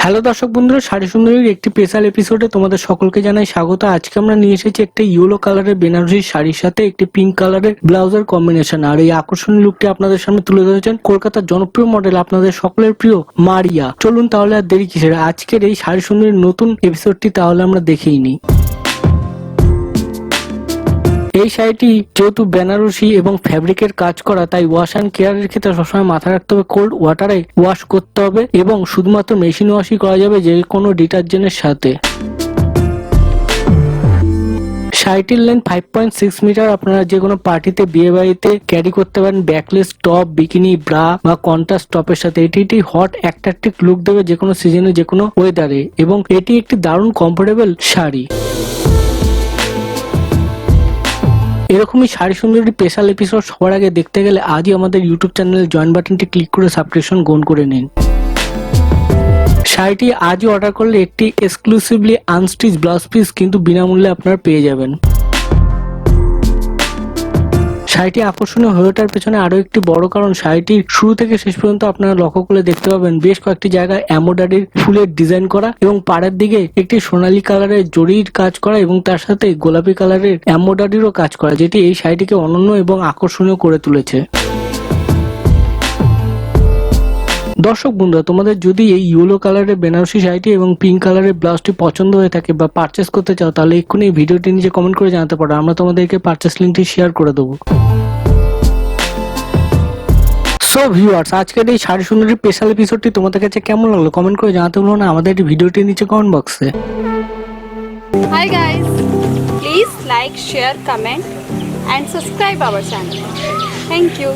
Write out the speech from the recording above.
Hello দর্শক বন্ধুরা, শাড়ি সুন্দরীর একটি স্পেশাল এপিসোডে তোমাদের সকলকে জানাই স্বাগত। আজকে আমরা নিয়ে এসেছি একটা ইয়েলো কালারের বেনারসি শাড়ির সাথে একটি পিঙ্ক কালারের ব্লাউজের কম্বিনেশন। আর এই আকর্ষণীয় লুকটি আপনাদের সামনে তুলে ধরেছেন কলকাতার জনপ্রিয় মডেল, আপনাদের সকলের প্রিয় মারিয়া। চলুন তাহলে আর দেরি কিসের, আজকের এই শাড়ি সুন্দরীর নতুন এপিসোডটি তাহলে আমরা দেখেই নিই। এই শাড়িটি যেহেতু বেনারসি এবং ফ্যাব্রিকের কাজ করা, তাই ওয়াশ অ্যান্ড কেয়ারের ক্ষেত্রে সবসময় মাথায় রাখতে হবে কোল্ড ওয়াটারে ওয়াশ করতে হবে এবং শুধুমাত্র মেশিন ওয়াশই করা যাবে যে কোনো ডিটারজেন্টের সাথে। শাড়িটির লেন্থ 5.6 মিটার। আপনারা যে কোনো পার্টিতে, বিয়ে বাড়িতে ক্যারি করতে পারেন ব্যাকলেস টপ, বিকিনি, ব্রা বা কন্ট্রাস্ট টপের সাথে। এটি হট অ্যাট্রাকটিভ লুক দেবে যে কোনো সিজনে, যে কোনো ওয়েদারে, এবং এটি একটি দারুণ কমফোর্টেবল শাড়ি। এরকমই শাড়ি সুন্দরী স্পেশাল এপিসোড সবার আগে দেখতে গেলে আজই আমাদের ইউটিউব চ্যানেলের জয়েন বাটনটি ক্লিক করে সাবস্ক্রিপশন গ্রহণ করে নিন। শাড়িটি আজই অর্ডার করলে একটি এক্সক্লুসিভলি আনস্টিচ ব্লাউজ পিস কিন্তু বিনামূল্যে আপনারা পেয়ে যাবেন। শাড়িটি আকর্ষণীয় হয়ে ওঠার পেছনে আরো একটি বড় কারণ, শাড়িটির শুরু থেকে শেষ পর্যন্ত আপনারা লক্ষ্য করে দেখতে পাবেন বেশ কয়েকটি জায়গায় এমব্রয়ডারির ফুলের ডিজাইন করা এবং পাড়ের দিকে একটি সোনালী কালারের জরির কাজ করা এবং তার সাথে গোলাপি কালারের এমব্রয়ডারিরও কাজ করা, যেটি এই শাড়িটিকে অনন্য এবং আকর্ষণীয় করে তুলেছে। দর্শক বন্ধুরা, তোমাদের যদি এই ইয়েলো কালারের বেনারসি শাড়িটি এবং পিঙ্ক কালারের ব্লাউজটি পছন্দ হয়ে থাকে বা পারচেস করতে চাও, তাহলে এক্ষুনি এই ভিডিওটি নিচে কমেন্ট করে জানাতে পারো, আমরা তোমাদেরকে পারচেস লিঙ্কটি শেয়ার করে দেবো। সো ভিউয়ার্স, আজকের এই শাড়ি সুন্দরী স্পেশাল এপিসোডটি তোমাদের কাছে কেমন লাগলো কমেন্ট করে জানাতে ভুলো না আমাদের এই ভিডিওটির নিচে কমেন্ট বক্সে। Hi guys, please like, share, comment and subscribe our channel. Thank you.